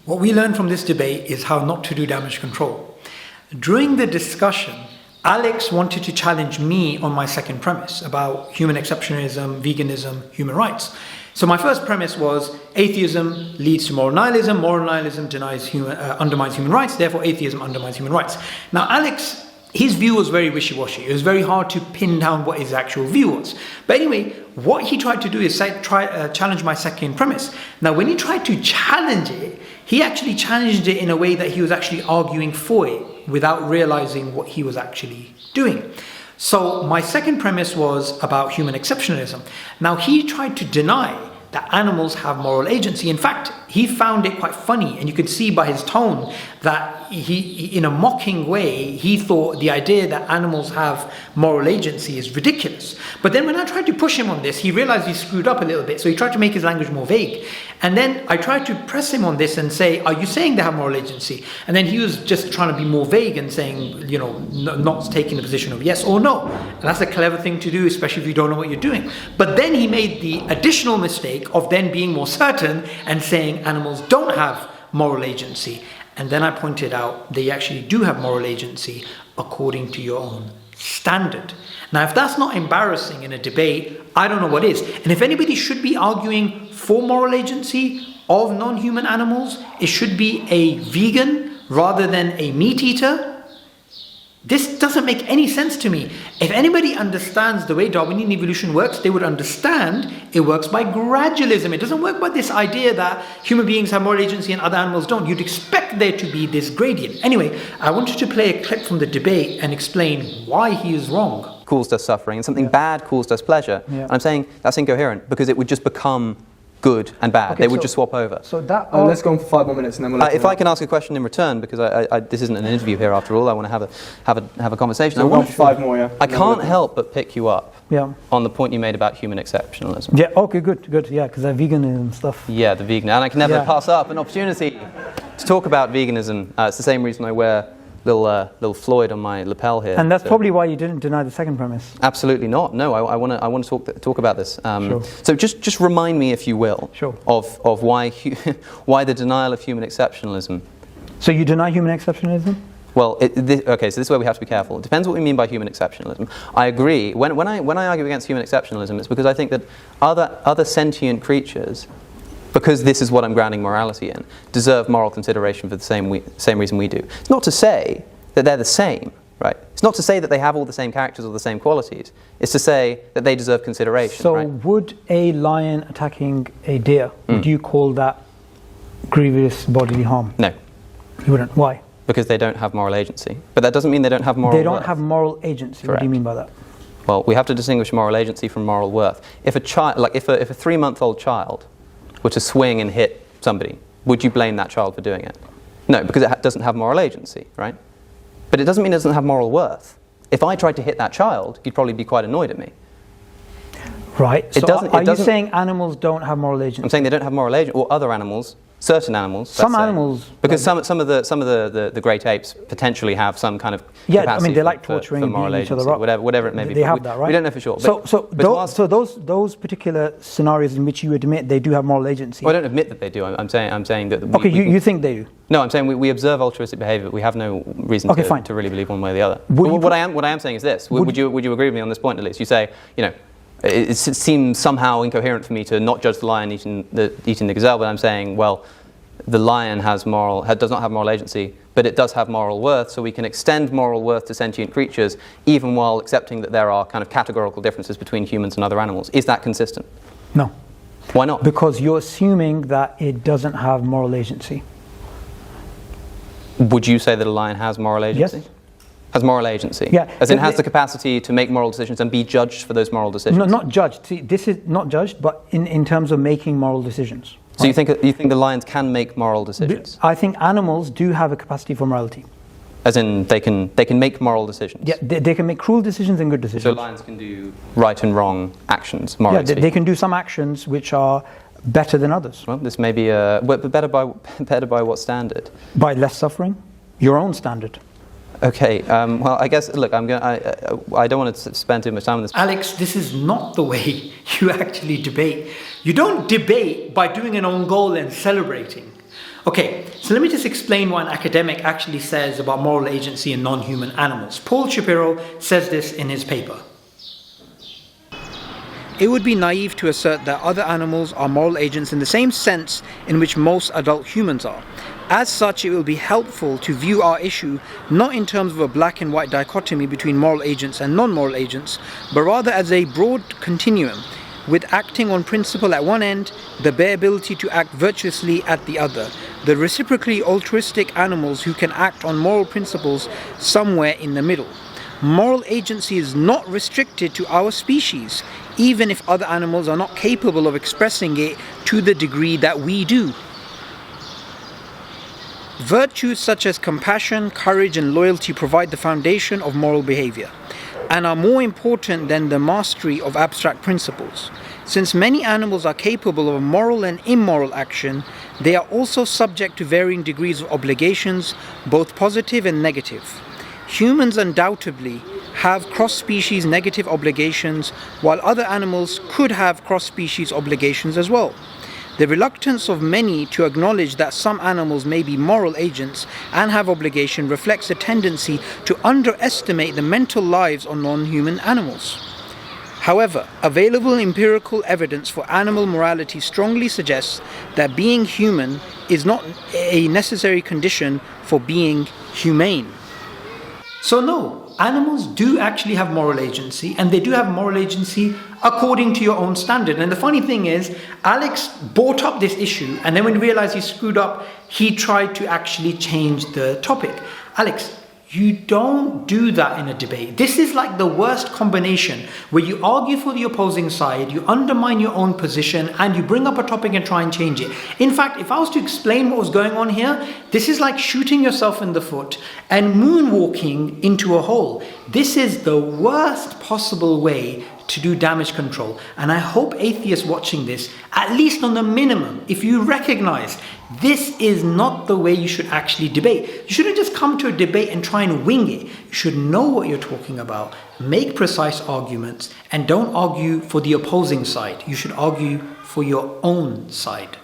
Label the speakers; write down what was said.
Speaker 1: What we learned from this debate is how not to do damage control. During the discussion, Alex wanted to challenge me on my second premise about human exceptionalism, veganism, human rights. So my first premise was atheism leads to moral nihilism undermines human rights, therefore atheism undermines human rights. Now Alex, his view was very wishy-washy. It was very hard to pin down what his actual view was. But anyway, what he tried to do is challenge my second premise. Now when he tried to challenge it, he actually challenged it in a way that he was actually arguing for it without realizing what he was actually doing. So my second premise was about human exceptionalism. Now he tried to deny that animals have moral agency. In fact, he found it quite funny, and you could see by his tone that he in a mocking way, he thought the idea that animals have moral agency is ridiculous. But then when I tried to push him on this, he realized he screwed up a little bit, so he tried to make his language more vague. And then I tried to press him on this and say, are you saying they have moral agency? And then he was just trying to be more vague and saying, not taking the position of yes or no. And that's a clever thing to do, especially if you don't know what you're doing. But then he made the additional mistake of then being more certain and saying animals don't have moral agency. And then I pointed out they actually do have moral agency according to your own standard. Now, if that's not embarrassing in a debate, I don't know what is. And if anybody should be arguing for moral agency of non-human animals, it should be a vegan rather than a meat eater. This doesn't make any sense to me. If anybody understands the way Darwinian evolution works, they would understand it works by gradualism. It doesn't work by this idea that human beings have moral agency and other animals don't. You'd expect there to be this gradient. Anyway, I wanted to play a clip from the debate and explain why he is wrong.
Speaker 2: Caused us suffering, and something bad caused us pleasure.
Speaker 3: Yeah.
Speaker 2: And I'm saying that's incoherent, because it would just become good and bad.
Speaker 3: Okay,
Speaker 2: they would just swap over.
Speaker 3: So that.
Speaker 4: Let's go on for 5 more minutes, and then we'll.
Speaker 2: If I can ask a question in return, because this isn't an interview here after all. I want to have a conversation.
Speaker 4: So we'll go on for 5 more, yeah.
Speaker 2: I can't help but pick you up
Speaker 3: Yeah.
Speaker 2: on the point you made about human exceptionalism.
Speaker 3: Yeah. Okay. Good. Yeah, because they're vegan and stuff.
Speaker 2: Yeah, the vegan, and I can never
Speaker 3: Yeah.
Speaker 2: pass up an opportunity to talk about veganism. It's the same reason I wear little Floyd on my lapel here.
Speaker 3: And that's probably why you didn't deny the second premise.
Speaker 2: Absolutely not. No, I want to talk about this.
Speaker 3: Sure.
Speaker 2: So just remind me, if you will,
Speaker 3: Sure.
Speaker 2: of why why the denial of human exceptionalism.
Speaker 3: So you deny human exceptionalism?
Speaker 2: Well, so this is where we have to be careful. It depends what we mean by human exceptionalism. I agree. When I argue against human exceptionalism, it's because I think that other sentient creatures, because this is what I'm grounding morality in, deserve moral consideration for the same reason we do. It's not to say that they're the same, right? It's not to say that they have all the same characters or the same qualities. It's to say that they deserve consideration,
Speaker 3: So
Speaker 2: right?
Speaker 3: would a lion attacking a deer, would you call that grievous bodily harm?
Speaker 2: No,
Speaker 3: You wouldn't. Why?
Speaker 2: because they don't have moral agency. But that doesn't mean they don't have moral
Speaker 3: They don't
Speaker 2: worth.
Speaker 3: have moral agency. What do you
Speaker 2: Correct.
Speaker 3: mean by that?
Speaker 2: Well, we have to distinguish moral agency from moral worth. If a child, like if a 3-month-old child were to swing and hit somebody, would you blame that child for doing it? No, because it doesn't have moral agency, right? But it doesn't mean it doesn't have moral worth. If I tried to hit that child, you'd probably be quite annoyed at me.
Speaker 3: Right. So
Speaker 2: doesn't- it
Speaker 3: are you
Speaker 2: doesn't-
Speaker 3: saying animals don't have moral agency?
Speaker 2: I'm saying they don't have moral agency, or other animals, certain animals.
Speaker 3: Some
Speaker 2: let's say.
Speaker 3: animals,
Speaker 2: because some of the great apes potentially have some kind of
Speaker 3: Yeah, I
Speaker 2: capacity
Speaker 3: mean, they like
Speaker 2: for
Speaker 3: torturing
Speaker 2: for
Speaker 3: and
Speaker 2: moral
Speaker 3: beating each other
Speaker 2: agency,
Speaker 3: up.
Speaker 2: whatever it may be.
Speaker 3: They
Speaker 2: but
Speaker 3: have
Speaker 2: we,
Speaker 3: that, right?
Speaker 2: We don't know for sure.
Speaker 3: So those particular scenarios in which you admit they do have moral agency.
Speaker 2: Well, I don't admit that they do. I'm saying that.
Speaker 3: Okay, you think they do?
Speaker 2: No, I'm saying we observe altruistic behaviour, but we have no reason
Speaker 3: Okay, fine.
Speaker 2: to really believe one way or the other.
Speaker 3: Would you
Speaker 2: What I am saying is this. Would you agree with me on this point at least? You say, it seems somehow incoherent for me to not judge the lion eating the gazelle, but I'm saying, well, the lion does not have moral agency, but it does have moral worth, so we can extend moral worth to sentient creatures, even while accepting that there are kind of categorical differences between humans and other animals. Is that consistent?
Speaker 3: No.
Speaker 2: Why not?
Speaker 3: Because you're assuming that it doesn't have moral agency.
Speaker 2: Would you say that a lion has moral agency?
Speaker 3: Yes.
Speaker 2: Has moral agency?
Speaker 3: Yeah.
Speaker 2: As in has the capacity to make moral decisions and be judged for those moral decisions?
Speaker 3: No, not judged. See, this is not judged, but in terms of making moral decisions.
Speaker 2: So you think the lions can make moral decisions?
Speaker 3: I think animals do have a capacity for morality.
Speaker 2: As in they can make moral decisions?
Speaker 3: Yeah, they can make cruel decisions and good decisions.
Speaker 2: So lions can do right and wrong actions, morally
Speaker 3: Yeah, they
Speaker 2: speaking.
Speaker 3: can do some actions which are better than others.
Speaker 2: Well, this may be but better by what standard?
Speaker 3: By less suffering, your own standard.
Speaker 2: Okay, well, I guess, look, I don't want to spend too much time on this.
Speaker 1: Alex, this is not the way you actually debate. You don't debate by doing an own goal and celebrating. Okay, so let me just explain what an academic actually says about moral agency in non-human animals. Paul Shapiro says this in his paper. It would be naive to assert that other animals are moral agents in the same sense in which most adult humans are. As such, it will be helpful to view our issue not in terms of a black and white dichotomy between moral agents and non-moral agents, but rather as a broad continuum, with acting on principle at one end, the bare ability to act virtuously at the other, the reciprocally altruistic animals who can act on moral principles somewhere in the middle. Moral agency is not restricted to our species, even if other animals are not capable of expressing it to the degree that we do. Virtues such as compassion, courage, and loyalty provide the foundation of moral behavior, and are more important than the mastery of abstract principles. Since many animals are capable of moral and immoral action, they are also subject to varying degrees of obligations, both positive and negative. Humans undoubtedly have cross-species negative obligations, while other animals could have cross-species obligations as well. The reluctance of many to acknowledge that some animals may be moral agents and have obligation reflects a tendency to underestimate the mental lives of non-human animals. However, available empirical evidence for animal morality strongly suggests that being human is not a necessary condition for being humane. So no, animals do actually have moral agency, and they do have moral agency according to your own standard. And the funny thing is, Alex brought up this issue, and then when he realized he screwed up, he tried to actually change the topic. Alex, you don't do that in a debate. This is like the worst combination, where you argue for the opposing side, you undermine your own position, and you bring up a topic and try and change it. In fact, if I was to explain what was going on here, this is like shooting yourself in the foot and moonwalking into a hole. This is the worst possible way to do damage control. And I hope atheists watching this, at least on the minimum, if you recognize this is not the way you should actually debate. You shouldn't just come to a debate and try and wing it. You should know what you're talking about, make precise arguments, and don't argue for the opposing side. You should argue for your own side.